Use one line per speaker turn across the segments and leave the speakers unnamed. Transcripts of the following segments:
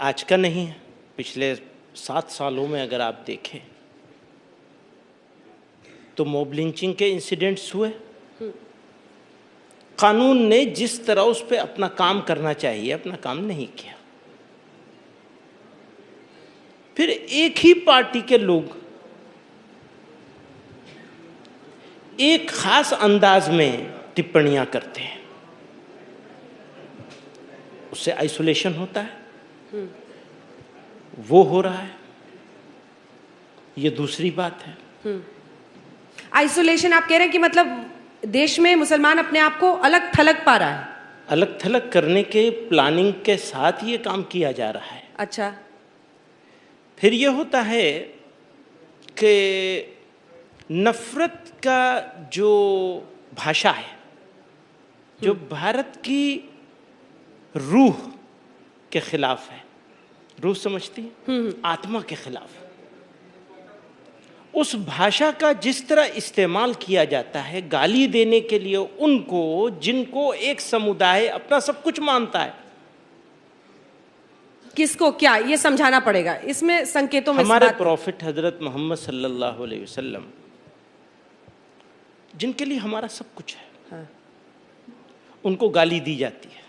आज का नहीं है, पिछले 7 सालों में अगर आप देखें तो मॉब लिंचिंग के इंसिडेंट्स हुए। कानून ने जिस तरह उस पर अपना काम करना चाहिए अपना काम नहीं किया। फिर एक ही पार्टी के लोग एक खास अंदाज में टिप्पणियां करते हैं, उससे आइसोलेशन होता है। वो हो रहा है, ये दूसरी बात है।
आइसोलेशन आप कह रहे हैं कि मतलब देश में मुसलमान अपने आप को अलग थलग पा रहा है?
अलग थलग करने के प्लानिंग के साथ ये काम किया जा रहा है।
अच्छा,
फिर ये होता है कि नफरत का जो भाषा है, जो भारत की रूह के खिलाफ है, रूह समझती है, आत्मा के खिलाफ, उस भाषा का जिस तरह इस्तेमाल किया जाता है गाली देने के लिए उनको जिनको एक समुदाय अपना सब कुछ मानता है।
किसको क्या, ये समझाना पड़ेगा, इसमें संकेतों में
हमारे प्रॉफिट हजरत मोहम्मद सल्लल्लाहु अलैहि वसल्लम जिनके लिए हमारा सब कुछ है,
हाँ।
उनको गाली दी जाती है।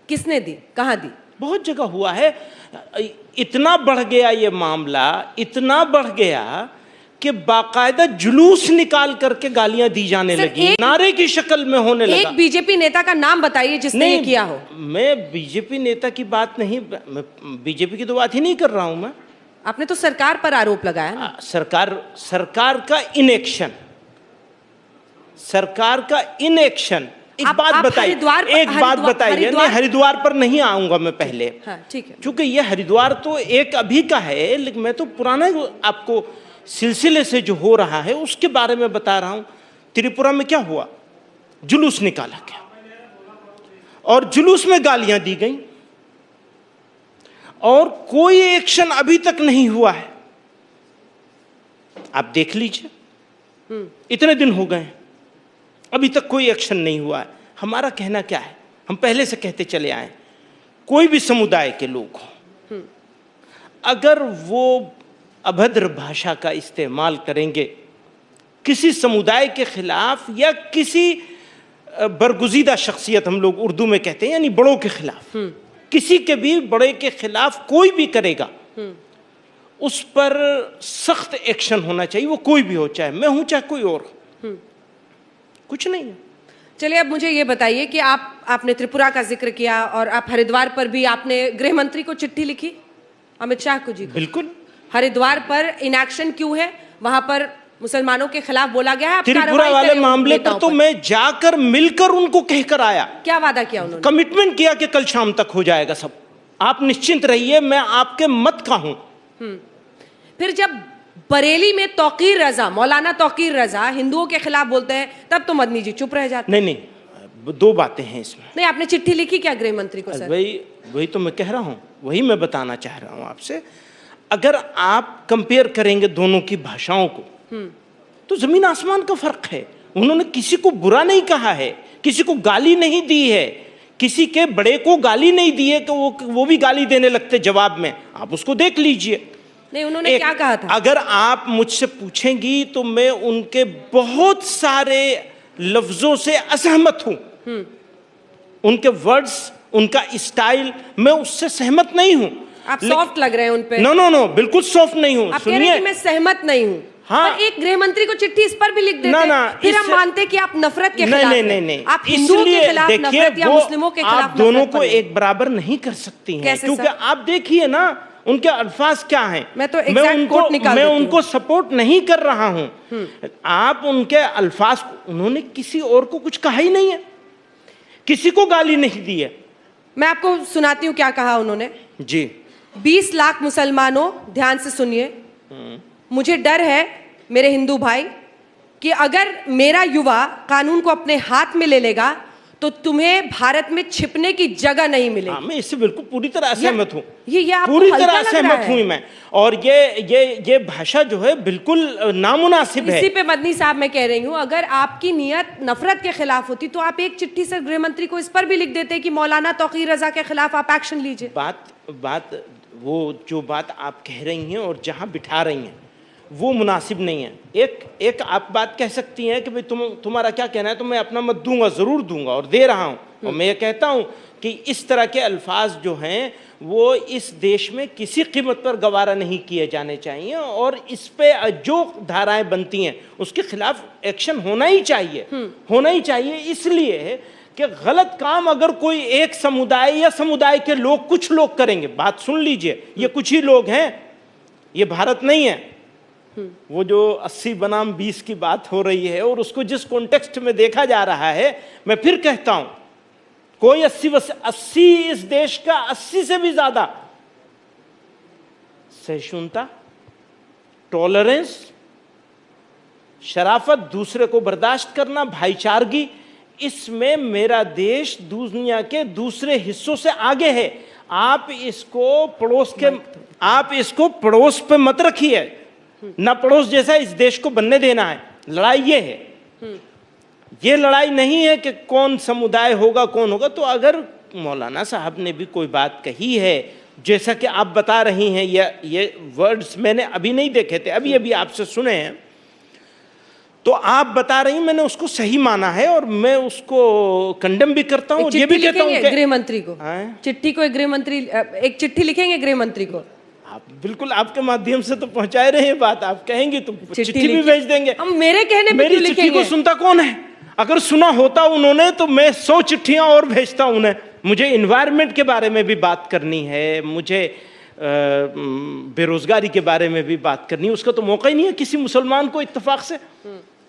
किसने दी, कहाँ दी?
बहुत जगह हुआ है। इतना बढ़ गया ये मामला, इतना बढ़ गया कि बाकायदा जुलूस निकाल करके गालियां दी जाने लगी, नारे की शक्ल में होने लगा।
एक बीजेपी नेता का नाम बताइए जिसने ये किया हो।
मैं बीजेपी नेता की बात नहीं, बीजेपी की तो बात ही नहीं कर रहा हूं मैं।
आपने तो सरकार पर आरोप लगाया ना।
सरकार का इनएक्शन, सरकार का इनएक्शन। एक बात बताइए, एक बात बताइए। नहीं, हरिद्वार पर नहीं आऊंगा मैं पहले,
हाँ, ठीक है।
क्योंकि यह हरिद्वार तो एक अभी का है, लेकिन मैं तो पुराना आपको सिलसिले से जो हो रहा है उसके बारे में बता रहा हूं। त्रिपुरा में क्या हुआ, जुलूस निकाला गया और जुलूस में गालियां दी गई और कोई एक्शन अभी तक नहीं हुआ है। आप देख लीजिए, इतने दिन हो गए अभी तक कोई एक्शन नहीं हुआ है। हमारा कहना क्या है, हम पहले से कहते चले आए, कोई भी समुदाय के लोग हों, अगर वो अभद्र भाषा का इस्तेमाल करेंगे किसी समुदाय के खिलाफ या किसी बरगुजीदा शख्सियत, हम लोग उर्दू में कहते हैं, यानी बड़ों के खिलाफ, किसी के भी बड़े के खिलाफ कोई भी करेगा उस पर सख्त एक्शन होना चाहिए, वो कोई भी हो, चाहे मैं हूं चाहे कोई और हो। कुछ नहीं है।
चलिए, अब मुझे ये बताइए कि आपने त्रिपुरा का जिक्र किया और आप हरिद्वार पर भी आपने गृह मंत्री को चिट्ठी लिखी, अमित शाह को जी को।
बिल्कुल।
हरिद्वार पर इनएक्शन क्यों है, वहां पर मुसलमानों के खिलाफ बोला गया है।
त्रिपुरा वाले मामले पर तो मैं जाकर मिलकर उनको कहकर आया।
क्या वादा किया उन्होंने?
कमिटमेंट किया कि कल शाम तक हो जाएगा सब, आप निश्चिंत रहिए, मैं आपके मत का हूं।
फिर जब बरेली में तौकीर रजा, मौलाना तौकीर रजा हिंदुओं के खिलाफ बोलते हैं, तब तो मदनी जी चुप रह जाते।
नहीं, दो बातें हैं इसमें।
नहीं, आपने चिट्ठी लिखी क्या गृह मंत्री को? सर,
वही तो मैं कह रहा हूं, वही मैं बताना चाह रहा हूं आपसे। अगर आप कंपेयर करेंगे दोनों की भाषाओं को तो जमीन आसमान का फर्क है। उन्होंने किसी को बुरा नहीं कहा है, किसी को गाली नहीं दी है, किसी के बड़े को गाली नहीं दी है कि वो भी गाली देने लगते जवाब में। आप उसको देख लीजिए।
नहीं, उन्होंने क्या कहा था?
अगर आप मुझसे पूछेंगी तो मैं उनके बहुत सारे लफ्जों से असहमत हूं। उनके वर्ड्स, उनका स्टाइल, मैं उससे सहमत नहीं हूं।
आप सॉफ्ट लग रहे हैं उन पे।
नो, बिल्कुल सॉफ्ट नहीं हूं।
आप कह रहे हैं कि मैं सहमत नहीं हूं। हाँ, पर एक गृह मंत्री को चिट्ठी इस पर भी लिख देते हैं, फिर हम मानते कि आप नफरत के खिलाफ हैं।
नहीं,
आप हिंदुओं के खिलाफ नफरत या मुस्लिमों के खिलाफ
आप दोनों को एक बराबर नहीं कर सकती हैं, क्योंकि आप देखिए ना उनके अल्फाज क्या हैं। मैं उनको सपोर्ट नहीं कर रहा हूं। आप उनके अल्फाज, उन्होंने किसी और को कुछ कहा ही नहीं है, किसी को गाली नहीं दी है।
मैं आपको सुनाती हूं क्या कहा उन्होंने
जी।
20 लाख मुसलमानों, ध्यान से सुनिए, मुझे डर है मेरे हिंदू भाई कि अगर मेरा युवा कानून को अपने हाथ में ले लेगा तो तुम्हें भारत में छिपने की जगह नहीं मिलेगी।
हाँ, मैं इससे बिल्कुल पूरी तरह सहमत हूँ,
ये आपको
पूरी
हल्का
तरह
लग रहा
सहमत
है?
हूँ मैं। और ये भाषा जो है बिल्कुल नामुनासिब है।
इसी पे मदनी साहब मैं कह रही हूँ, अगर आपकी नियत नफरत के खिलाफ होती तो आप एक चिट्ठी से गृह मंत्री को इस पर भी लिख देते कि मौलाना तौकीर रजा के खिलाफ आप एक्शन लीजिए।
बात वो जो बात आप कह रही हैं और जहाँ बिठा रही हैं वो मुनासिब नहीं है। एक आप बात कह सकती हैं कि भाई तुम्हारा क्या कहना है, तो मैं अपना मत दूंगा, ज़रूर दूंगा और दे रहा हूँ। और मैं ये कहता हूँ कि इस तरह के अल्फाज जो हैं वो इस देश में किसी कीमत पर गवारा नहीं किए जाने चाहिए, और इस पे जो धाराएं बनती हैं उसके खिलाफ एक्शन होना ही चाहिए, होना ही चाहिए। इसलिए कि गलत काम अगर कोई एक समुदाय या समुदाय के लोग, कुछ लोग करेंगे, बात सुन लीजिए, ये कुछ ही लोग हैं, ये भारत नहीं है। वो जो 80 बनाम 20 की बात हो रही है और उसको जिस कॉन्टेक्स्ट में देखा जा रहा है, मैं फिर कहता हूं कोई 80 इस देश का 80 से भी ज्यादा सहिष्णुता, टॉलरेंस, शराफत, दूसरे को बर्दाश्त करना, भाईचारगी, इसमें मेरा देश दुनिया के दूसरे हिस्सों से आगे है। आप इसको पड़ोस पे मत रखिए, ना पड़ोस जैसा इस देश को बनने देना है। लड़ाई ये है, ये लड़ाई नहीं है कि कौन समुदाय होगा कौन होगा। तो अगर मौलाना साहब ने भी कोई बात कही है, जैसा कि आप बता रही हैं, ये वर्ड्स मैंने अभी नहीं देखे थे, अभी आपसे सुने हैं, तो आप बता रही, मैंने उसको सही माना है और मैं उसको कंडेम भी करता हूँ। ये भी कहता हूँ
गृह मंत्री को चिट्ठी को एक चिट्ठी लिखेंगे गृह मंत्री को।
आप बिल्कुल आपके माध्यम से तो पहुंचाए रहे हैं बात, आप कहेंगे तो चिट्ठी भी भेज देंगे।
हम मेरे कहने पे
मेरी चिट्ठी को सुनता कौन है? अगर सुना होता उन्होंने तो मैं 100 चिट्ठियां और भेजता उन्हें। मुझे एनवायरनमेंट के बारे में भी बात करनी है, मुझे बेरोजगारी के बारे में भी बात करनी है, उसका तो मौका ही नहीं है किसी मुसलमान को इत्तेफाक से।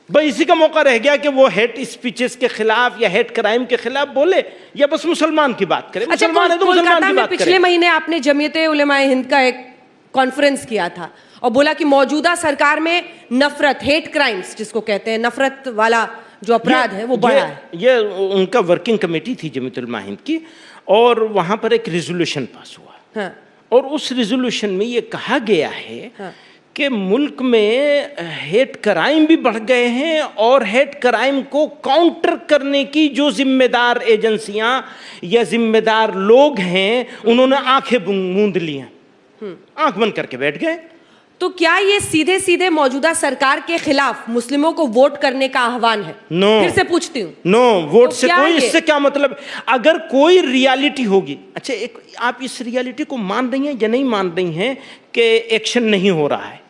बस इसी का मौका रह गया कि वो हेट स्पीचेस के खिलाफ या हेट क्राइम के खिलाफ बोले, या बस मुसलमान की बात करे। मुसलमान है तो मुसलमान की बात करे।
पिछले महीने आपने जमीयते उलेमाए हिंद का एक कॉन्फ्रेंस किया था और बोला कि मौजूदा सरकार में नफरत, हेट क्राइम्स जिसको कहते हैं, नफरत वाला जो अपराध है वो बढ़ा है।
ये उनका वर्किंग कमेटी थी जमीयतुल उलमा हिंद की, और वहां पर एक रेजोल्यूशन पास हुआ। हाँ। और उस रेजोल्यूशन में ये कहा गया है कि मुल्क में हेट क्राइम भी बढ़ गए हैं, और हेट क्राइम को काउंटर करने की जो जिम्मेदार एजेंसियां या जिम्मेदार लोग हैं उन्होंने आंखें मूंद ली हैं, आंख बंद करके बैठ गए।
तो क्या ये सीधे सीधे मौजूदा सरकार के खिलाफ मुस्लिमों को वोट करने का आह्वान है?
नो,
फिर से पूछती हूँ।
नो, वोट
तो
से कोई, इससे क्या मतलब? अगर कोई रियलिटी होगी, अच्छा आप इस रियलिटी को मान रही हैं या नहीं मान रही हैं कि एक्शन नहीं हो रहा है,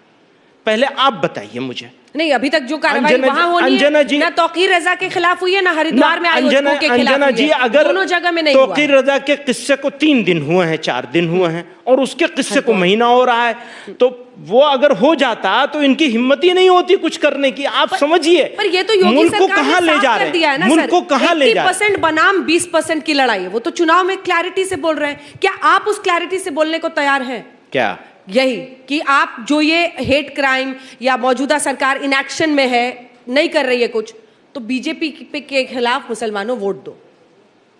पहले आप बताइए मुझे।
नहीं, अभी तक जो कार्रवाई वहां होनी है, ना तौकीर रजा के खिलाफ हुई है, ना हरिद्वार में आयोजकों के खिलाफ हुई है। अगर दोनों जगह में नहीं हुआ।
तौकीर रजा के किस्से को 3 दिन हुए हैं, 4 दिन हुए हैं, और उसके किस्से को महीना हो रहा है, तो वो अगर हो जाता तो इनकी हिम्मत ही नहीं होती कुछ करने की। आप समझिए,
पर ये तो योगी
मुल्क को
सरकार
कहां ले जा रहे हैं, मुल्क को कहां ले जा रहे हैं।
80% बनाम 20% की लड़ाई है, वो तो चुनाव में क्लैरिटी से बोल रहे हैं। क्या आप उस क्लैरिटी से बोलने को तैयार हैं?
क्या
यही कि आप जो ये हेट क्राइम या मौजूदा सरकार इनएक्शन में है, नहीं कर रही है कुछ, तो बीजेपी के खिलाफ मुसलमानों वोट दो?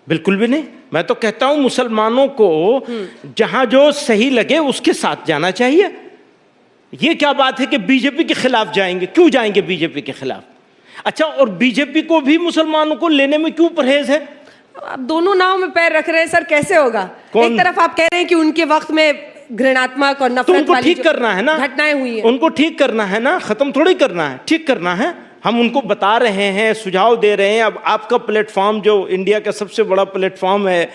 बिल्कुल भी नहीं। मैं तो कहता हूं मुसलमानों को जहां जो सही लगे उसके साथ जाना चाहिए। ये क्या बात है कि बीजेपी के खिलाफ जाएंगे? क्यों जाएंगे बीजेपी के खिलाफ? अच्छा, और बीजेपी को भी मुसलमानों को लेने में क्यों परहेज है?
आप दोनों नाव में पैर रख रहे हैं सर, कैसे होगा? एक तरफ आप कह रहे हैं कि उनके वक्त में घृणात्मक और नफरत
वाली ठीक करना है ना,
घटनाएं हुई हैं,
उनको ठीक करना है ना, खत्म थोड़ी करना है, ठीक करना है। हम उनको बता रहे हैं, सुझाव दे रहे हैं। अब आपका प्लेटफॉर्म जो इंडिया का सबसे बड़ा प्लेटफॉर्म है,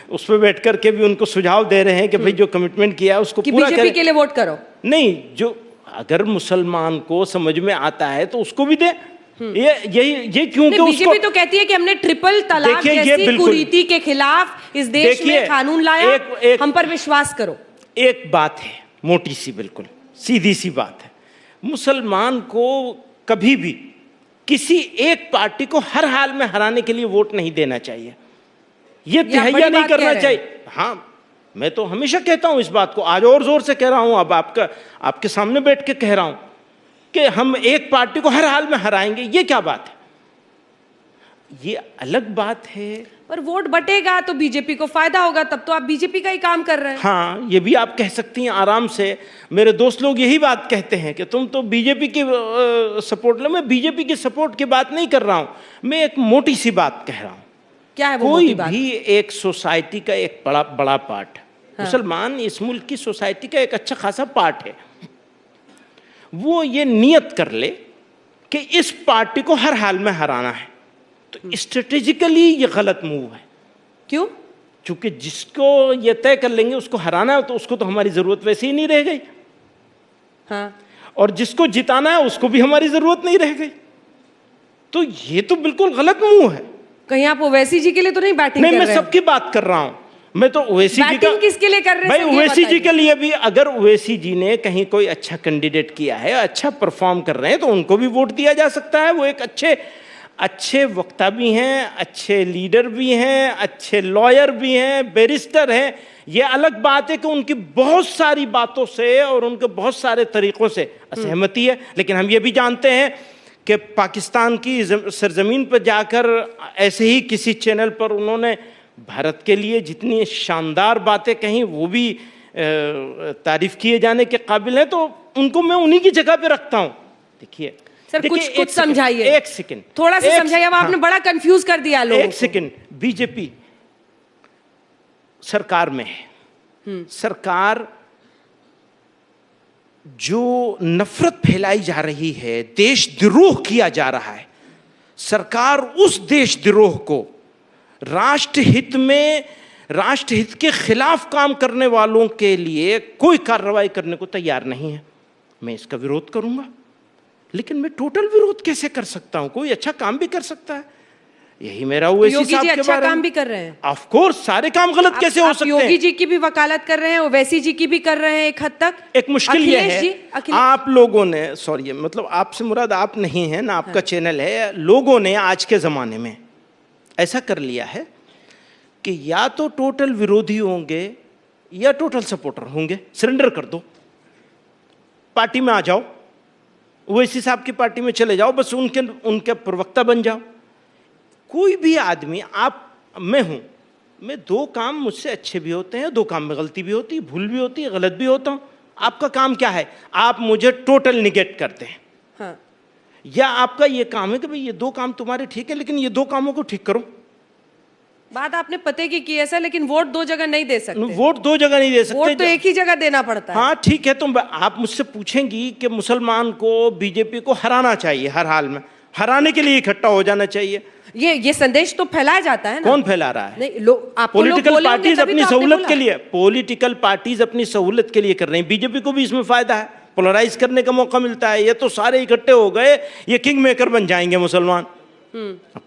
उस पर बैठ करके भी उनको सुझाव दे रहे हैं कि भाई जो कमिटमेंट किया है उसको पूरा करें।
बीजेपी के लिए वोट करो। नहीं,
जो अगर मुसलमान को समझ में आता है तो उसको भी दे। ये क्योंकि
बीजेपी तो कहती है कि हमने ट्रिपल तलाक जैसी कुरीति के खिलाफ इस देश में कानून लाया, हम पर विश्वास करो।
एक बात है मोटी सी, बिल्कुल सीधी सी बात है, मुसलमान को कभी भी किसी एक पार्टी को हर हाल में हराने के लिए वोट नहीं देना चाहिए, ये तहैया नहीं करना चाहिए। हाँ, मैं तो हमेशा कहता हूं इस बात को, आज और जोर से कह रहा हूं, अब आपके सामने बैठ के कह रहा हूं कि हम एक पार्टी को हर हाल में हराएंगे। ये क्या बात है? ये अलग बात है।
पर वोट बटेगा तो बीजेपी को फायदा होगा, तब तो आप बीजेपी का ही काम कर रहे हैं।
हाँ, ये भी आप कह सकती हैं आराम से। मेरे दोस्त लोग यही बात कहते हैं कि तुम तो बीजेपी के सपोर्ट लो। मैं बीजेपी की सपोर्ट की बात नहीं कर रहा हूं, मैं एक मोटी सी बात कह रहा हूं।
क्या है वो
कोई
मोटी बात?
भी एक सोसाइटी का एक बड़ा बड़ा पार्ट, मुसलमान इस मुल्क की सोसाइटी का एक अच्छा खासा पार्ट है, वो ये नियत कर ले कि इस पार्टी को हर हाल में हराना है, तो स्ट्रेटेजिकली ये गलत मूव है।
क्यों?
क्योंकि जिसको ये तय कर लेंगे उसको हराना है, तो उसको तो हमारी जरूरत वैसे ही नहीं रह गई।
हाँ।
और जिसको जिताना है उसको भी हमारी जरूरत नहीं रह गई। तो ये तो बिल्कुल गलत मूव है।
कहीं आप ओवैसी जी के लिए तो नहीं बैटिंग कर
नहीं,
रहे
मैं
हैं?
सबकी बात कर रहा हूं। मैं तो ओवैसी जी का,
बैटिंग किसके लिए कर रहे हैं?
भाई
सर, ये
ओवैसी जी
बताइए।
के लिए भी, अगर ओवैसी जी ने कहीं कोई अच्छा कैंडिडेट किया है, अच्छा परफॉर्म कर रहे हैं, तो उनको भी वोट दिया जा सकता है। वो एक अच्छे वक्ता भी हैं, अच्छे लीडर भी हैं, अच्छे लॉयर भी हैं, बैरिस्टर हैं। ये अलग बात है कि उनकी बहुत सारी बातों से और उनके बहुत सारे तरीकों से असहमति है, लेकिन हम ये भी जानते हैं कि पाकिस्तान की सरजमीन पर जाकर ऐसे ही किसी चैनल पर उन्होंने भारत के लिए जितनी शानदार बातें कहीं, वो भी तारीफ किए जाने के काबिल है। तो उनको मैं उन्हीं की जगह पे रखता हूं। देखिए
सर, कुछ समझाइए।
एक सेकंड,
थोड़ा सा समझाइए। अब आपने बड़ा कंफ्यूज कर दिया लोगों को।
एक सेकंड। बीजेपी सरकार में है, सरकार जो नफरत फैलाई जा रही है, देशद्रोह किया जा रहा है, सरकार उस देशद्रोह को राष्ट्रहित में, राष्ट्रहित के खिलाफ काम करने वालों के लिए कोई कार्रवाई करने को तैयार नहीं है। मैं इसका विरोध करूंगा, लेकिन मैं टोटल विरोध कैसे कर सकता हूं? कोई अच्छा काम भी कर सकता है। यही मेरा ओवैसी
योगी
साहब
जी
के
अच्छा
बारे
काम
में
भी कर रहे हैं।
ऑफ कोर्स, सारे काम गलत कैसे हो सकते हैं?
योगी जी की भी वकालत कर रहे हैं, ओवैसी जी की भी कर रहे हैं एक हद तक।
एक मुश्किल ये है, आप लोगों ने, सॉरी मतलब आपसे मुराद आप नहीं है ना, आपका चैनल है, लोगों ने आज के जमाने में ऐसा कर लिया है कि या तो टोटल विरोधी होंगे या टोटल सपोर्टर होंगे। सरेंडर कर दो, पार्टी में आ जाओ, ओवैसी साहब की पार्टी में चले जाओ, बस उनके प्रवक्ता बन जाओ। कोई भी आदमी, मैं हूं, मैं दो काम मुझसे अच्छे भी होते हैं, दो काम में गलती भी होती है, भूल भी होती है, गलत भी होता हूं। आपका काम क्या है? आप मुझे टोटल निगेट करते हैं।
हाँ।
या आपका ये काम है कि भाई ये दो काम तुम्हारे ठीक है, लेकिन ये दो कामों को ठीक करो।
बात आपने पते की है सर, लेकिन वोट दो जगह नहीं दे सकते।
वोट दो जगह नहीं दे सकते,
वोट तो एक ही जगह देना पड़ता है।
हाँ ठीक है, तो आप मुझसे पूछेंगी कि मुसलमान को, बीजेपी को हराना चाहिए, हर हाल में हराने के लिए इकट्ठा हो जाना चाहिए।
ये संदेश तो फैलाया जाता है ना।
कौन फैला रहा है?
नहीं,
पॉलिटिकल पार्टीज अपनी सहूलत के लिए, पॉलिटिकल पार्टीज अपनी सहूलत के लिए कर रही हैं। बीजेपी को भी इसमें फायदा है, पोलराइज करने का मौका मिलता है। ये तो सारे इकट्ठे हो गए, ये किंग मेकर बन जाएंगे मुसलमान।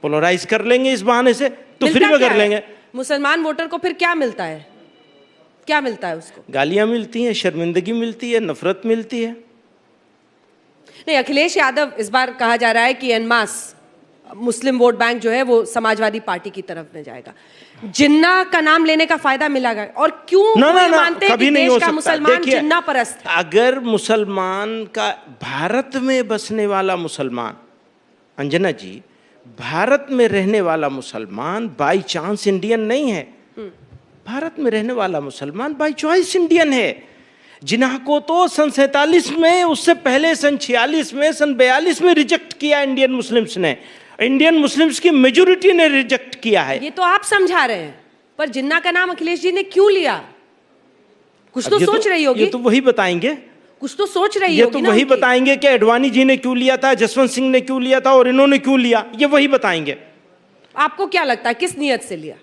पोलराइज कर लेंगे इस बहाने से, तो फ्री में कर लेंगे।
मुसलमान वोटर को फिर क्या मिलता है? क्या मिलता है उसको?
गालियां मिलती हैं, शर्मिंदगी मिलती है, नफरत मिलती है।
नहीं, अखिलेश यादव, इस बार कहा जा रहा है कि एनमास मुस्लिम वोट बैंक जो है वो समाजवादी पार्टी की तरफ में जाएगा। जिन्ना का नाम लेने का फायदा मिलेगा? और क्यों मानते हैं कि देश का मुसलमान जिन्ना परस्त है?
अगर मुसलमान का, भारत में बसने वाला मुसलमान, अंजना जी, भारत में रहने वाला मुसलमान बाई चांस इंडियन नहीं है। भारत में रहने वाला मुसलमान बाई चॉइस इंडियन है। जिन्ना को तो सन 47 में, उससे पहले सन 46 में, सन 42 में रिजेक्ट किया इंडियन मुस्लिम्स ने। इंडियन मुस्लिम्स की मेजोरिटी ने रिजेक्ट किया है।
ये तो आप समझा रहे हैं, पर जिन्ना का नाम अखिलेश जी ने क्यों लिया? कुछ तो सोच रही होगी।
ये तो वही बताएंगे,
कुछ तो सोच रही
ये
होगी
तो वही बताएंगे कि अडवाणी जी ने क्यों लिया था, जसवंत सिंह ने क्यों लिया था और इन्होंने क्यों लिया, ये वही बताएंगे।
आपको क्या लगता है किस नियत से लिया?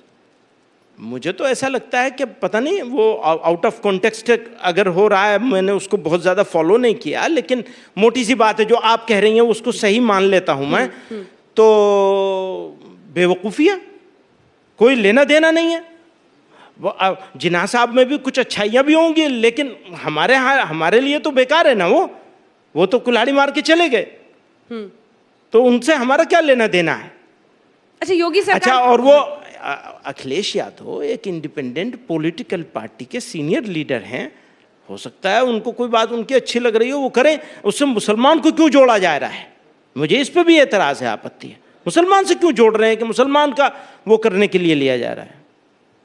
मुझे तो ऐसा लगता है कि पता नहीं, वो आउट ऑफ कॉन्टेक्स्ट अगर हो रहा है, मैंने उसको बहुत ज्यादा फॉलो नहीं किया, लेकिन मोटी सी बात है जो आप कह रही हैं उसको सही मान लेता हूं मैं। तो बेवकूफिया, कोई लेना देना नहीं है। जिन्ना साहब में भी कुछ अच्छाइयां भी होंगी, लेकिन हमारे लिए तो बेकार है ना। वो तो कुल्हाड़ी मार के चले गए, तो उनसे हमारा क्या लेना देना है?
अच्छा, योगी सरकार,
अच्छा, और वो अखिलेश यादव एक इंडिपेंडेंट पॉलिटिकल पार्टी के सीनियर लीडर हैं। हो सकता है उनको कोई बात उनकी अच्छी लग रही हो, वो करें। उससे मुसलमान को क्यों जोड़ा जा रहा है? मुझे इस पे भी एतराज है, आपत्ति है। मुसलमान से क्यों जोड़ रहे हैं कि मुसलमान का वो करने के लिए लिया जा रहा है?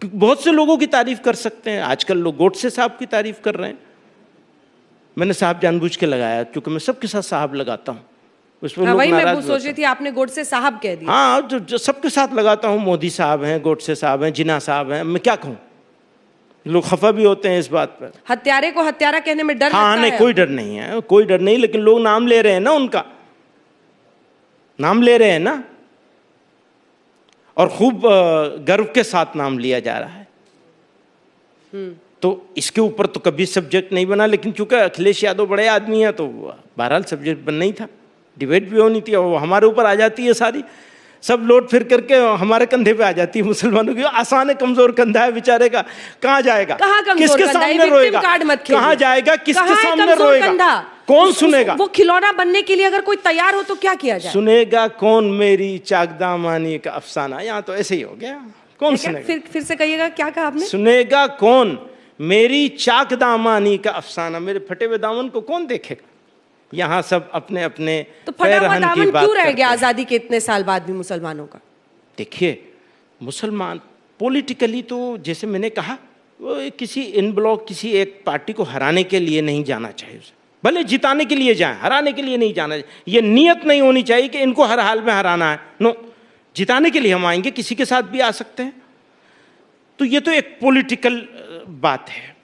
बहुत से लोगों की तारीफ कर सकते हैं, आजकल लोग गोडसे साहब की तारीफ कर रहे हैं। मैंने साहब जानबूझ के लगाया क्योंकि मैं सबके साथ साहब लगाता हूँ, उसमें लोग
वही मैं
नाराज
सोच रही थी, आपने गोडसे साहब कह दिया।
हाँ, जो सबके साथ लगाता हूँ, मोदी साहब हैं, गोडसे साहब हैं, जिन्ना साहब हैं, मैं क्या कहूँ, लोग खफा भी होते हैं इस बात पर।
हत्यारे को हत्यारा कहने में डर
हाँ,
लगता
नहीं
है?
कोई डर नहीं है, कोई डर नहीं, लेकिन लोग नाम ले रहे हैं ना, उनका नाम ले रहे हैं ना, और खूब गर्व के साथ नाम लिया जा रहा है। तो इसके ऊपर तो कभी सब्जेक्ट नहीं बना, लेकिन चूंकि अखिलेश यादव बड़े आदमी हैं तो बहरहाल सब्जेक्ट बनना ही था, डिबेट भी होनी थी, और वो हमारे ऊपर आ जाती है सारी, सब लोड फिर करके हमारे कंधे पे आ जाती है। मुसलमानों की आसान है, कमजोर कंधा है बेचारे का, कहाँ जाएगा, किसके सामने रोएगा, कहाँ जाएगा, किसके सामने रोएगा, कौन सुनेगा?
वो खिलौना बनने के लिए अगर कोई तैयार हो तो क्या किया जाए?
सुनेगा कौन मेरी चाकदामानी का अफसाना? यहाँ तो ऐसे ही हो गया, कौन सुनेगा?
फिर से कहिएगा, क्या कहा आपने?
सुनेगा कौन मेरी चाकदामानी का अफसाना, मेरे फटे हुए दामन को कौन देखेगा? यहाँ सब अपने अपने
तो फटा हुआ दामन क्यों रह गया आजादी के इतने साल बाद भी मुसलमानों का?
देखिए, मुसलमान पॉलिटिकली तो जैसे मैंने कहा, वो किसी इन ब्लॉक किसी एक पार्टी को हराने के लिए नहीं जाना चाहिए, उसे भले जिताने के लिए जाए, हराने के लिए नहीं जाना चाहिए। ये नियत नहीं होनी चाहिए कि इनको हर हाल में हराना है, नो, जिताने के लिए हम आएंगे, किसी के साथ भी आ सकते हैं। तो ये तो एक पॉलिटिकल बात है,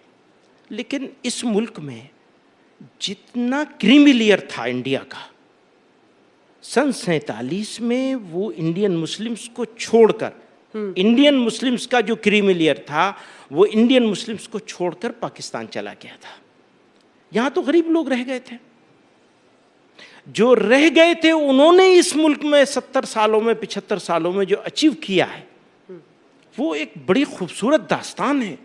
लेकिन इस मुल्क में जितना क्रीमी लेयर था इंडिया का, सन 47 में वो इंडियन मुस्लिम्स को छोड़कर, इंडियन मुस्लिम्स का जो क्रीमी लेयर था वो इंडियन मुस्लिम्स को छोड़कर पाकिस्तान चला गया था। यहां तो गरीब लोग रह गए थे, जो रह गए थे उन्होंने इस मुल्क में 70 सालों में 75 सालों में जो अचीव किया है वो एक बड़ी खूबसूरत दास्तान है,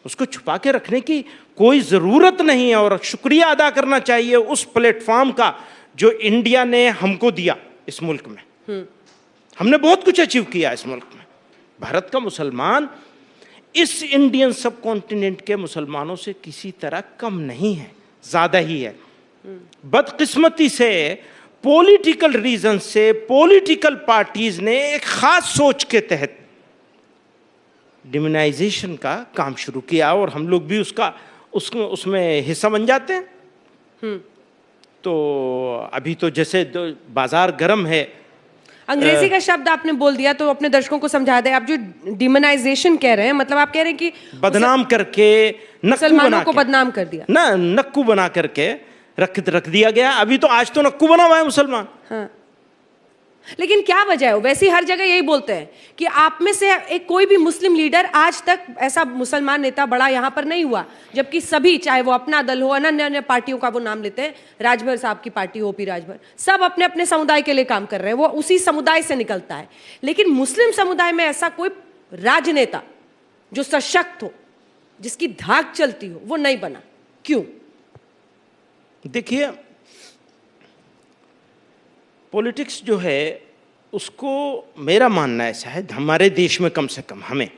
उसको छुपा के रखने की कोई ज़रूरत नहीं है। और शुक्रिया अदा करना चाहिए उस प्लेटफॉर्म का जो इंडिया ने हमको दिया इस मुल्क में। हमने बहुत कुछ अचीव किया इस मुल्क में। भारत का मुसलमान इस इंडियन सब कॉन्टिनेंट के मुसलमानों से किसी तरह कम नहीं है, ज़्यादा ही है। बदकिस्मती से पॉलिटिकल रीजन से पॉलिटिकल पार्टीज ने एक खास सोच के तहत डिमोनाइजेशन का काम शुरू किया और हम लोग भी उसमें हिस्सा बन जाते हैं। तो अभी तो जैसे बाजार गर्म है,
अंग्रेजी का शब्द आपने बोल दिया तो अपने दर्शकों को समझा दें। आप जो डिमोनाइजेशन कह रहे हैं, मतलब आप कह रहे हैं कि
बदनाम करके,
मुसलमानों को बदनाम कर दिया
ना, नक्कू बना करके रख दिया गया। अभी तो आज तो नक्कू बना हुआ है मुसलमान।
हाँ। लेकिन क्या वजह है? वैसे हर जगह यही बोलते हैं कि आप में से एक कोई भी मुस्लिम लीडर आज तक ऐसा मुसलमान नेता बड़ा यहाँ पर नहीं हुआ, जबकि सभी, चाहे वो अपना दल हो, अन्य अन्य पार्टियों का वो नाम लेते हैं, राजभर साहब की पार्टी, ओपी राजभर, सब अपने अपने समुदाय के लिए काम कर रहे हैं, वो उसी समुदाय से निकलता है। लेकिन मुस्लिम समुदाय में ऐसा कोई राजनेता जो सशक्त हो, जिसकी धाक चलती हो, वो नहीं बना। क्यों?
देखिए, पॉलिटिक्स जो है उसको, मेरा मानना ऐसा है, हमारे देश में कम से कम हमें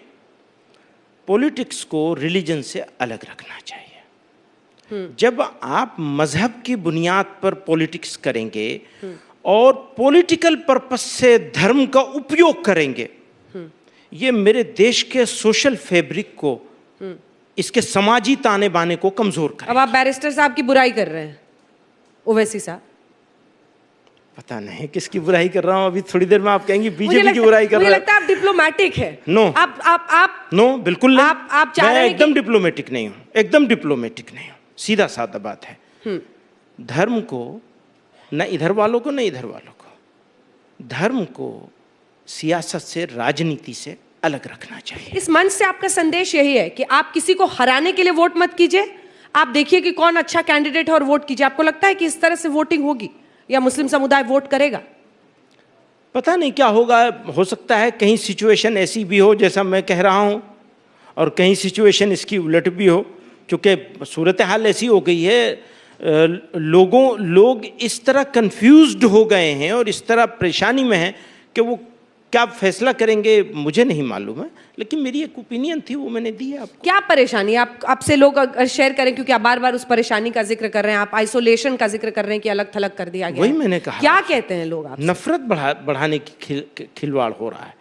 पॉलिटिक्स को रिलीजन से अलग रखना चाहिए। जब आप मजहब की बुनियाद पर पॉलिटिक्स करेंगे और पॉलिटिकल पर्पस से धर्म का उपयोग करेंगे, ये मेरे देश के सोशल फैब्रिक को, इसके समाजी ताने बाने को कमजोर करेगा।
अब आप बैरिस्टर साहब की बुराई कर रहे हैं, ओवैसी साहब।
पता नहीं किसकी बुराई कर रहा हूं, अभी थोड़ी देर में आप कहेंगे बीजेपी की बुराई कर रहा है।
मुझे लगता है आप डिप्लोमेटिक है।
नो,
आप
नो, बिल्कुल नहीं।
आप चाह रहे हैं
मैं एकदम डिप्लोमेटिक नहीं हूं, एकदम डिप्लोमेटिक नहीं हूं। सीधा साधा बात है, धर्म को न इधर वालों को न इधर वालों को, धर्म को सियासत से, राजनीति से अलग रखना चाहिए।
इस मंच से आपका संदेश यही है कि आप किसी को हराने के लिए वोट मत कीजिए, आप देखिए कि कौन अच्छा कैंडिडेट है और वोट कीजिए। आपको लगता है कि इस तरह से वोटिंग होगी या मुस्लिम समुदाय वोट करेगा?
पता नहीं क्या होगा, हो सकता है कहीं सिचुएशन ऐसी भी हो जैसा मैं कह रहा हूं, और कहीं सिचुएशन इसकी उलट भी हो, क्योंकि सूरत हाल ऐसी हो गई है, लोग इस तरह कंफ्यूज्ड हो गए हैं और इस तरह परेशानी में हैं कि वो क्या आप फैसला करेंगे मुझे नहीं मालूम है, लेकिन मेरी एक ओपिनियन थी, वो मैंने दी है आपको।
क्या परेशानी आपसे लोग अगर शेयर करें, क्योंकि आप बार बार उस परेशानी का जिक्र कर रहे हैं, आप आइसोलेशन का जिक्र कर रहे हैं कि अलग थलग कर दिया गया
वही
है।
मैंने कहा,
क्या कहते हैं लोग आपसे?
नफरत बढ़ाने की खिलवाड़ हो रहा है।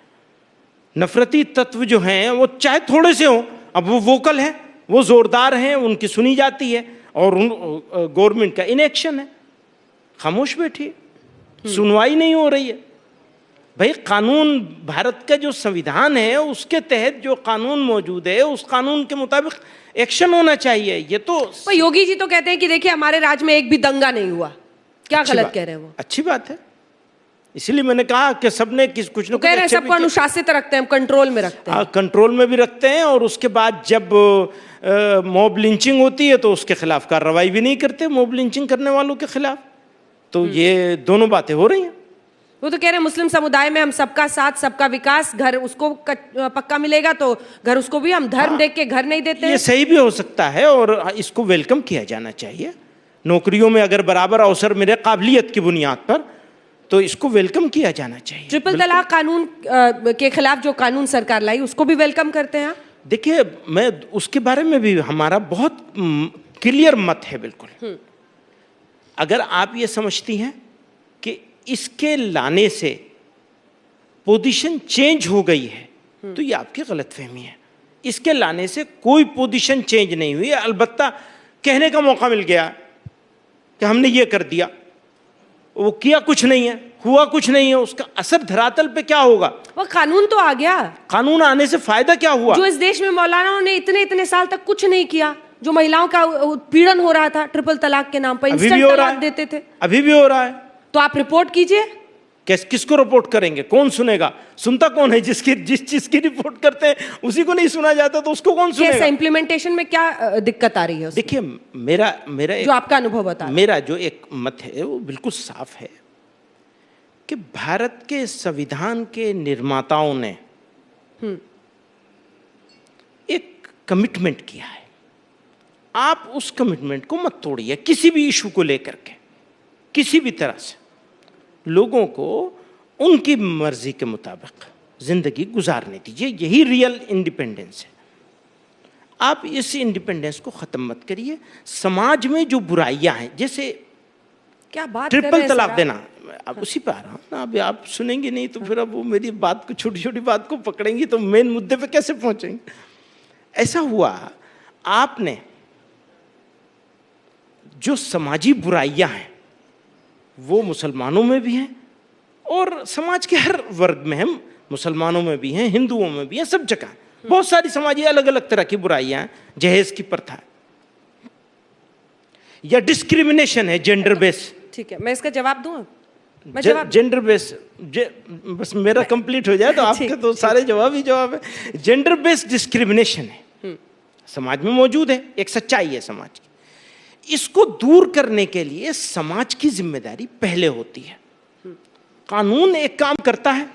नफरती तत्व जो हैं वो चाहे थोड़े से हों, अब वो वोकल हैं, वो जोरदार हैं, उनकी सुनी जाती है, और गवर्नमेंट का इनएक्शन है, खामोश बैठी, सुनवाई नहीं हो रही है। भाई कानून, भारत का जो संविधान है उसके तहत जो कानून मौजूद है उस कानून के मुताबिक एक्शन होना चाहिए। ये तो
योगी जी तो कहते हैं कि देखिए हमारे राज्य में एक भी दंगा नहीं हुआ। क्या गलत कह रहे हैं वो?
अच्छी बात है, इसीलिए मैंने कहा कि सबने कुछ न कुछ
कह रहे हैं सबको अनुशासित रखते हैं, कंट्रोल में रखते हैं।
कंट्रोल में भी रखते हैं, और उसके बाद जब मॉब लिंचिंग होती है तो उसके खिलाफ कार्रवाई भी नहीं करते, मॉब लिंचिंग करने वालों के खिलाफ। तो ये दोनों बातें हो रही हैं।
वो तो कह रहे हैं मुस्लिम समुदाय में हम सबका साथ सबका विकास, घर उसको पक्का मिलेगा तो घर उसको भी हम धर्म देख के घर नहीं देते।
ये सही भी हो सकता है और इसको वेलकम किया जाना चाहिए। नौकरियों में अगर बराबर अवसर मिले काबिलियत की बुनियाद पर तो इसको वेलकम किया जाना चाहिए।
ट्रिपल तलाक कानून के खिलाफ जो कानून सरकार लाई उसको भी वेलकम करते हैं?
देखिए, मैं उसके बारे में भी हमारा बहुत क्लियर मत है बिल्कुल। अगर आप ये समझती हैं कि इसके लाने से पोजीशन चेंज हो गई है तो ये आपकी गलतफहमी है। इसके लाने से कोई पोजीशन चेंज नहीं हुई है, अलबत्ता कहने का मौका मिल गया कि हमने ये कर दिया, वो किया कुछ नहीं है, हुआ कुछ नहीं है, उसका असर धरातल पे क्या होगा?
वो कानून तो आ गया,
कानून आने से फायदा क्या हुआ?
जो इस देश में मौलानाओं ने इतने साल तक कुछ नहीं किया, जो महिलाओं का उत्पीड़न हो रहा था ट्रिपल तलाक के नाम पर, इंस्टेंट तलाक देते थे,
अभी भी हो रहा है।
तो आप रिपोर्ट कीजिए।
किसको रिपोर्ट करेंगे? कौन सुनेगा? सुनता कौन है? जिस चीज की रिपोर्ट करते हैं उसी को नहीं सुना जाता तो उसको कौन सुनेगा?
इम्प्लीमेंटेशन में क्या दिक्कत आ रही है?
देखिए, मेरा
जो आपका अनुभव बता,
मेरा जो एक मत है वो बिल्कुल साफ है कि भारत के संविधान के निर्माताओं ने एक कमिटमेंट किया है। आप उस कमिटमेंट को मत तोड़िए किसी भी इशू को लेकर के, किसी भी तरह से। लोगों को उनकी मर्जी के मुताबिक जिंदगी गुजारने दीजिए, यही रियल इंडिपेंडेंस है। आप इस इंडिपेंडेंस को खत्म मत करिए। समाज में जो बुराइयां हैं, जैसे
क्या बात
ट्रिपल तलाक देना, अब उसी पे आ रहा हूं ना। अब आप सुनेंगे नहीं तो फिर अब वो मेरी बात को, छोटी छोटी बात को पकड़ेंगी तो मेन मुद्दे पे कैसे पहुंचेंगे? ऐसा हुआ, आपने जो समाजी बुराइयां हैं वो मुसलमानों में भी हैं और समाज के हर वर्ग में हैं, मुसलमानों में भी हैं, हिंदुओं में भी हैं, सब जगह बहुत सारी समाजी अलग अलग तरह की बुराइयां हैं। जहेज की प्रथा या डिस्क्रिमिनेशन है जेंडर बेस।
ठीक है, मैं इसका जवाब दूं?
जेंडर बेस, बस मेरा कंप्लीट हो जाए तो आपके तो सारे जवाब ही जवाब है। जेंडर बेस्ड डिस्क्रिमिनेशन है, समाज में मौजूद है, एक सच्चाई है समाज की। इसको दूर करने के लिए समाज की जिम्मेदारी पहले होती है। कानून एक काम करता है।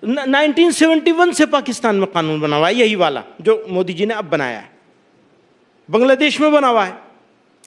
1971 से पाकिस्तान में कानून बना हुआ है, यही वाला जो मोदी जी ने अब बनाया है। बांग्लादेश में बना हुआ है,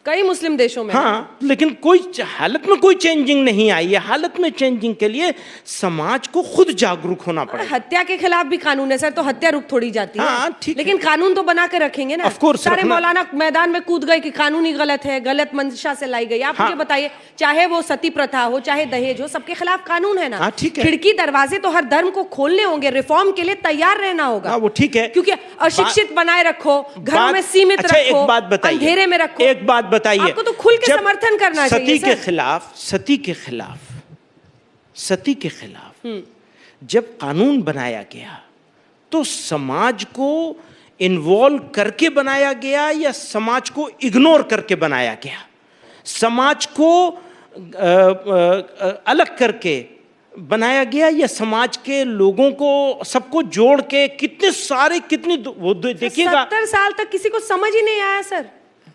कई मुस्लिम देशों में।
हाँ, लेकिन कोई हालत में कोई चेंजिंग नहीं आई है। हालत में चेंजिंग के लिए समाज को खुद जागरूक होना पड़ेगा।
हत्या के खिलाफ भी कानून है सर, तो हत्या रुक थोड़ी जाती है।
हाँ, ठीक,
लेकिन कानून तो बना के रखेंगे ना। सारे मौलाना मैदान में कूद गए कि कानून ही गलत है, गलत मंशा से लाई गई। आप मुझे बताइए, चाहे वो सती प्रथा हो, चाहे दहेज हो, सबके खिलाफ कानून है ना। खिड़की दरवाजे तो हर धर्म को खोलने होंगे, रिफॉर्म के लिए तैयार रहना होगा।
वो ठीक है,
क्योंकि अशिक्षित बनाए रखो, घरों में सीमित रखो, अंधेरे में रखो।
एक बात बताइए,
आपको तो खुल के समर्थन करना चाहिए।
सती के खिलाफ जब कानून बनाया गया तो समाज को इन्वॉल्व करके बनाया गया या समाज को इग्नोर करके बनाया गया? समाज को अलग करके बनाया गया या समाज के लोगों को सबको जोड़ के? कितनी वो देखिएगा,
70 साल तक किसी को समझ ही नहीं आया सर।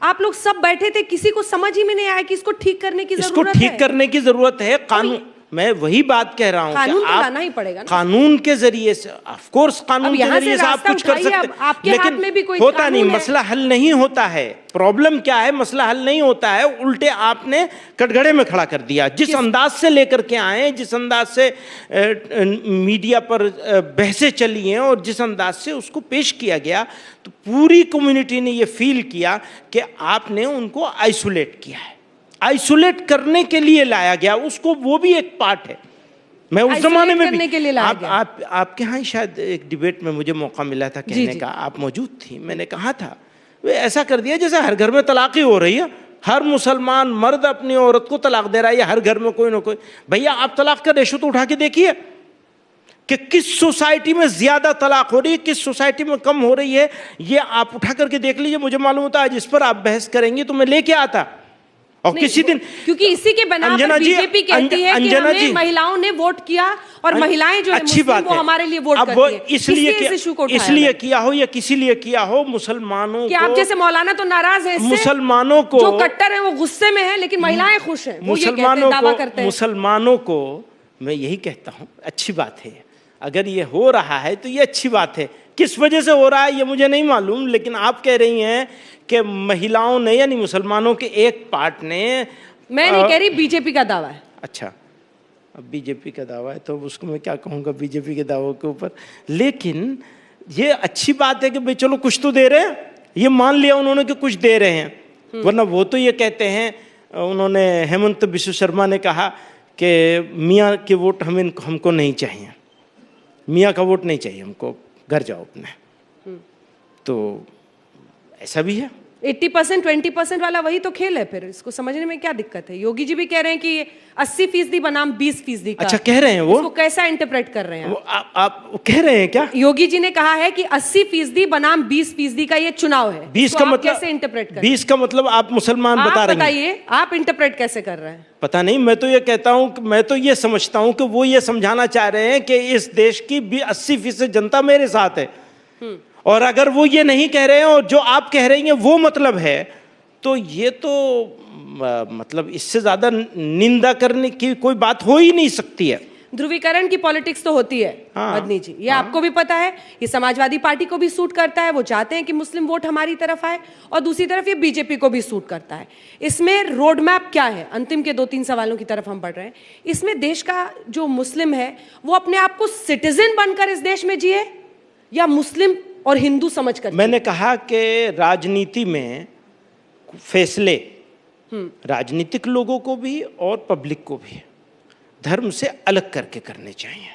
आप लोग सब बैठे थे, किसी को समझ ही में नहीं आया कि इसको ठीक करने की जरूरत है।
इसको ठीक करने की जरूरत है। कानून, मैं वही बात कह रहा हूँ
कानून
कि
तो
आप
लाना ही पड़ेगा ना।
कानून के जरिए से, ऑफ कोर्स कानून के जरिए से आप कुछ कर सकते हैं,
आपके हाथ में भी कोई
होता नहीं,
कानून है।
मसला हल नहीं होता है। प्रॉब्लम क्या है, मसला हल नहीं होता है, उल्टे आपने कटघरे में खड़ा कर दिया। जिस अंदाज से लेकर के आए, जिस अंदाज से मीडिया पर बहसें चली हैं और जिस अंदाज से उसको पेश किया गया, तो पूरी कम्युनिटी ने ये फील किया कि आपने उनको आइसोलेट किया है। आइसोलेट करने के लिए लाया गया उसको, वो भी एक पार्ट है। मैं उस जमाने में भी,
के लिए लाया गया।
आपके यहाँ शायद एक डिबेट में मुझे मौका मिला था कहने का, आप मौजूद थी। मैंने कहा था वे ऐसा कर दिया जैसे हर घर में तलाक ही हो रही है, हर मुसलमान मर्द अपनी औरत को तलाक दे रहा है, या हर घर में कोई ना कोई। भैया आप तलाक का रेशो तो उठा के देखिए कि किस सोसाइटी में ज्यादा तलाक हो रही है, किस सोसाइटी में कम हो रही है। ये आप उठा करके देख लीजिए। मुझे मालूम होता है आज इस पर आप बहस करेंगी तो मैं लेके आता, और किसी दिन,
क्योंकि इसी के बनाम पर बीजेपी कहती है कि हमें महिलाओं ने वोट किया और महिलाएं जो है
अच्छी बात
वो
है,
हमारे लिए वोट करती है।
इसलिए किया हो या किसी लिए किया हो, मुसलमानों
कि आप जैसे मौलाना तो नाराज है,
मुसलमानों को
जो कट्टर है वो गुस्से में है, लेकिन महिलाएं खुश हैं,
मुसलमानों को मैं यही कहता हूँ अच्छी बात है। अगर ये हो रहा है तो ये अच्छी बात है। किस वजह से हो रहा है ये मुझे नहीं मालूम, लेकिन आप कह रही हैं कि महिलाओं ने यानी मुसलमानों के एक पार्ट ने,
मैं नहीं कह रही, बीजेपी का दावा है।
अच्छा, अब बीजेपी का दावा है तो उसको मैं क्या कहूँगा बीजेपी के दावों के ऊपर। लेकिन ये अच्छी बात है कि भाई चलो कुछ तो दे रहे हैं, ये मान लिया उन्होंने कि कुछ दे रहे हैं। वरना वो तो ये कहते हैं, उन्होंने हेमंत बिस्व शर्मा ने कहा कि मियाँ के वोट हमको नहीं चाहिए, मियाँ का वोट नहीं चाहिए हमको, घर जाओ अपने। तो ऐसा भी है।
80% 20% वाला वही तो खेल है, फिर इसको समझने में क्या दिक्कत है? योगी जी भी कह रहे हैं कि 80% बनाम 20% का।
अच्छा कह रहे हैं वो,
इसको कैसा इंटरप्रेट कर रहे हैं
आप कह रहे हैं क्या?
योगी जी ने कहा है कि 80% बनाम 20% का ये चुनाव है।
20 का मतलब
कैसे इंटरप्रेट कर?
20 का मतलब आप मुसलमान बता रहे हैं।
बताइए आप इंटरप्रेट कैसे कर रहे हैं?
पता नहीं, मैं तो ये कहता हूँ, मैं तो ये समझता हूँ कि वो ये समझाना चाह रहे हैं कि इस देश की 80% जनता मेरे साथ है। और अगर वो ये नहीं कह रहे हैं और जो आप कह रही हैं वो मतलब है, तो ये तो मतलब इससे ज्यादा निंदा करने की कोई बात हो ही नहीं सकती है।
ध्रुवीकरण की पॉलिटिक्स तो होती है मदनी जी, ये आपको भी पता है। ये समाजवादी पार्टी को भी सूट करता है, वो चाहते हैं कि मुस्लिम वोट हमारी तरफ आए, और दूसरी तरफ ये बीजेपी को भी सूट करता है। इसमें रोड मैप क्या है? अंतिम के 2-3 सवालों की तरफ हम बढ़ रहे हैं। इसमें देश का जो मुस्लिम है वो अपने आप को सिटीजन बनकर इस देश में जिए, या मुस्लिम और हिंदू समझ कर?
मैंने कहा कि राजनीति में फैसले राजनीतिक लोगों को भी और पब्लिक को भी धर्म से अलग करके करने चाहिए।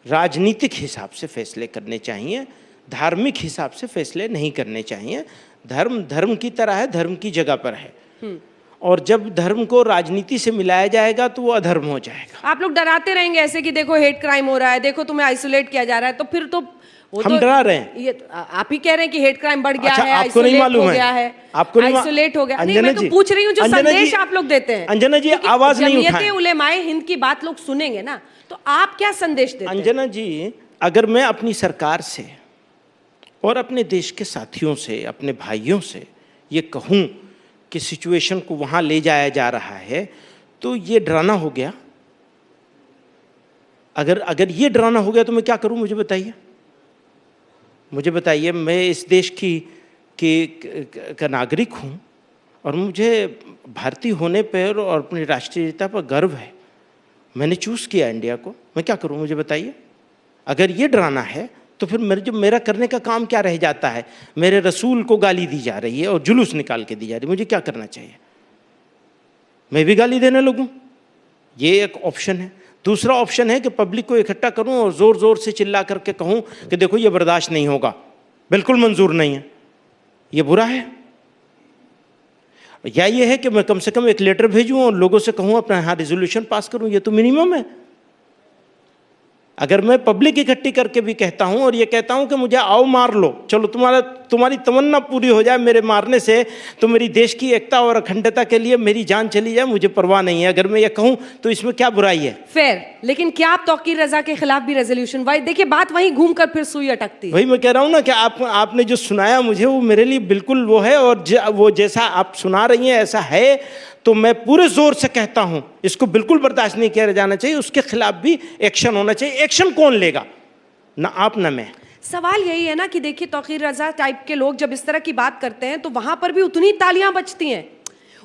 राजनीतिक हिसाब से फैसले करने चाहिए, धार्मिक हिसाब से फैसले नहीं करने चाहिए। धर्म धर्म की तरह है, धर्म की जगह पर है, और जब धर्म को राजनीति से मिलाया जाएगा तो वो अधर्म हो जाएगा।
आप लोग डराते रहेंगे ऐसे कि देखो हेट क्राइम हो रहा है, देखो तुम्हें आइसोलेट किया जा रहा है, तो फिर तो
हम डरा रहे हैं।
ये आप ही कह रहे हैं कि हेट क्राइम बढ़ गया है,
आपको नहीं मालूम
हो गया है,
आपको
आइसोलेट हो गया। नहीं, मैं तो पूछ रही हूँ जो संदेश आप लोग देते हैं।
अंजना जी आवाज नहीं उठाएं।
जमीयत उलेमाए हिंद की बात लोग सुनेंगे ना, तो आप क्या संदेश देते हैं?
अंजना जी, अगर मैं अपनी सरकार से और अपने देश के साथियों से, अपने भाइयों से ये कहूँ कि सिचुएशन को वहाँ ले जाया जा रहा है, तो ये डराना हो गया। अगर ये डराना हो गया तो मैं क्या करूँ? मुझे बताइए, मुझे बताइए। मैं इस देश का नागरिक हूँ और मुझे भारतीय होने पर और अपनी राष्ट्रीयता पर गर्व है। मैंने चूज़ किया इंडिया को, मैं क्या करूँ? मुझे बताइए। अगर ये डराना है तो फिर मेरा करने का काम क्या रह जाता है? मेरे रसूल को गाली दी जा रही है और जुलूस निकाल के दी जा रही है, मुझे क्या करना चाहिए? मैं भी गाली देने लगूँ? ये एक ऑप्शन है। दूसरा ऑप्शन है कि पब्लिक को इकट्ठा करूं और जोर जोर से चिल्ला करके कहूं कि देखो ये बर्दाश्त नहीं होगा, बिल्कुल मंजूर नहीं है, ये बुरा है। या ये है कि मैं कम से कम एक लेटर भेजूं और लोगों से कहूं अपना यहाँ रेजोल्यूशन पास करूं, ये तो मिनिमम है। अगर मैं पब्लिक इकट्ठी करके भी कहता हूं और ये कहता हूं कि मुझे आओ मार लो, चलो तुम्हारी तमन्ना पूरी हो जाए मेरे मारने से, तो मेरी देश की एकता और अखंडता के लिए मेरी जान चली जाए, मुझे परवाह नहीं है। अगर मैं ये कहूं तो इसमें क्या बुराई है?
फेयर। लेकिन क्या आप तौकीर रजा के खिलाफ भी रेजोल्यूशन? देखिए बात वहीं घूम कर फिर सुई अटकती है।
वही मैं कह रहा हूं ना कि आपने जो सुनाया मुझे, वो मेरे लिए बिल्कुल वो है, और वो जैसा आप सुना रही हैं ऐसा है, तो मैं पूरे जोर से कहता हूं इसको बिल्कुल बर्दाश्त नहीं किया जाना चाहिए, उसके खिलाफ भी एक्शन होना चाहिए। एक्शन कौन लेगा? ना आप ना मैं।
सवाल यही है ना कि देखिए तौकीर रजा टाइप के लोग जब इस तरह की बात करते हैं तो वहां पर भी उतनी तालियां बजती हैं,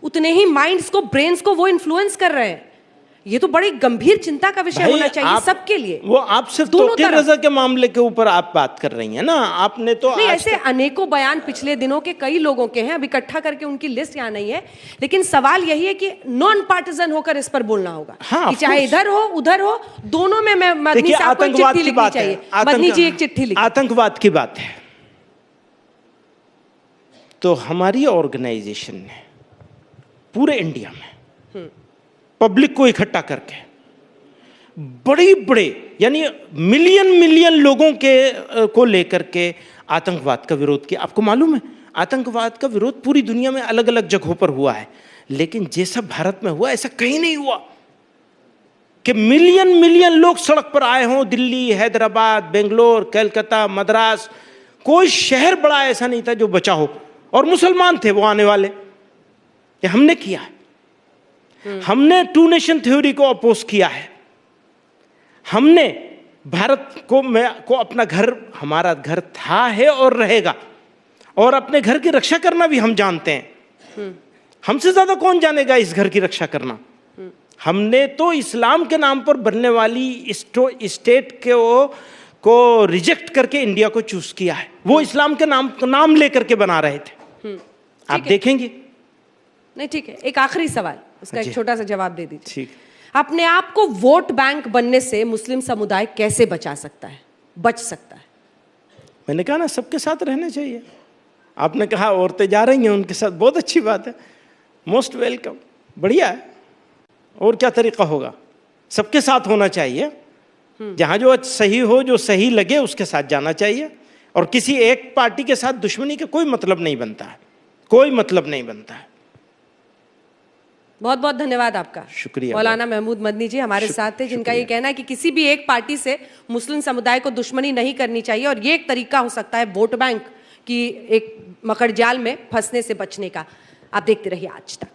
उतने ही माइंड्स को, ब्रेन्स को वो इन्फ्लुएंस कर रहे हैं। ये तो बड़ी गंभीर चिंता का विषय होना चाहिए सबके लिए।
वो आप सिर्फ तौकीर रजा के मामले के ऊपर आप बात कर रही हैं ना, आपने तो
नहीं, ऐसे अनेकों बयान पिछले दिनों के कई लोगों के हैं, अब इकट्ठा करके उनकी लिस्ट यहाँ नहीं है, लेकिन सवाल यही है कि नॉन पार्टिजन होकर इस पर बोलना होगा।
हाँ,
कि चाहे इधर हो उधर हो, दोनों में मैं मदनी साहब को एक चिट्ठी लिखनी चाहिए। मदनी जी एक चिट्ठी लिखिए।
आतंकवाद की बात है तो हमारी ऑर्गेनाइजेशन ने पूरे इंडिया में पब्लिक को इकट्ठा करके बड़े बड़े यानी मिलियन लोगों के को लेकर के आतंकवाद का विरोध किया। आपको मालूम है आतंकवाद का विरोध पूरी दुनिया में अलग अलग जगहों पर हुआ है, लेकिन जैसा भारत में हुआ ऐसा कहीं नहीं हुआ कि मिलियन लोग सड़क पर आए हों। दिल्ली, हैदराबाद, बेंगलोर, कलकत्ता, मद्रास, कोई शहर बड़ा ऐसा नहीं था जो बचा हो, और मुसलमान थे वो आने वाले। ये हमने किया है। हमने टू नेशन थ्योरी को अपोज किया है। हमने भारत को अपना घर, हमारा घर था, है और रहेगा, और अपने घर की रक्षा करना भी हम जानते हैं। हमसे ज्यादा कौन जानेगा इस घर की रक्षा करना? हमने तो इस्लाम के नाम पर बनने वाली स्टेट को रिजेक्ट करके इंडिया को चूज किया है। वो इस्लाम के नाम लेकर के बना रहे थे। आप देखेंगे।
नहीं, ठीक है, एक आखिरी सवाल, उसका एक छोटा सा जवाब दे दीजिए।
ठीक।
अपने आप को वोट बैंक बनने से मुस्लिम समुदाय कैसे बचा सकता है, बच सकता है?
मैंने कहा ना, सबके साथ रहना चाहिए। आपने कहा औरतें जा रही हैं उनके साथ, बहुत अच्छी बात है, मोस्ट वेलकम, बढ़िया है। और क्या तरीका होगा? सबके साथ होना चाहिए। जहां जो सही हो, जो सही लगे उसके साथ जाना चाहिए, और किसी एक पार्टी के साथ दुश्मनी का कोई मतलब नहीं बनता है, कोई मतलब नहीं बनता है।
बहुत बहुत धन्यवाद आपका।
शुक्रिया।
मौलाना महमूद मदनी जी हमारे साथ थे, जिनका ये कहना है कि किसी भी एक पार्टी से मुस्लिम समुदाय को दुश्मनी नहीं करनी चाहिए, और ये एक तरीका हो सकता है वोट बैंक की एक मकड़जाल में फंसने से बचने का। आप देखते रहिए आज तक।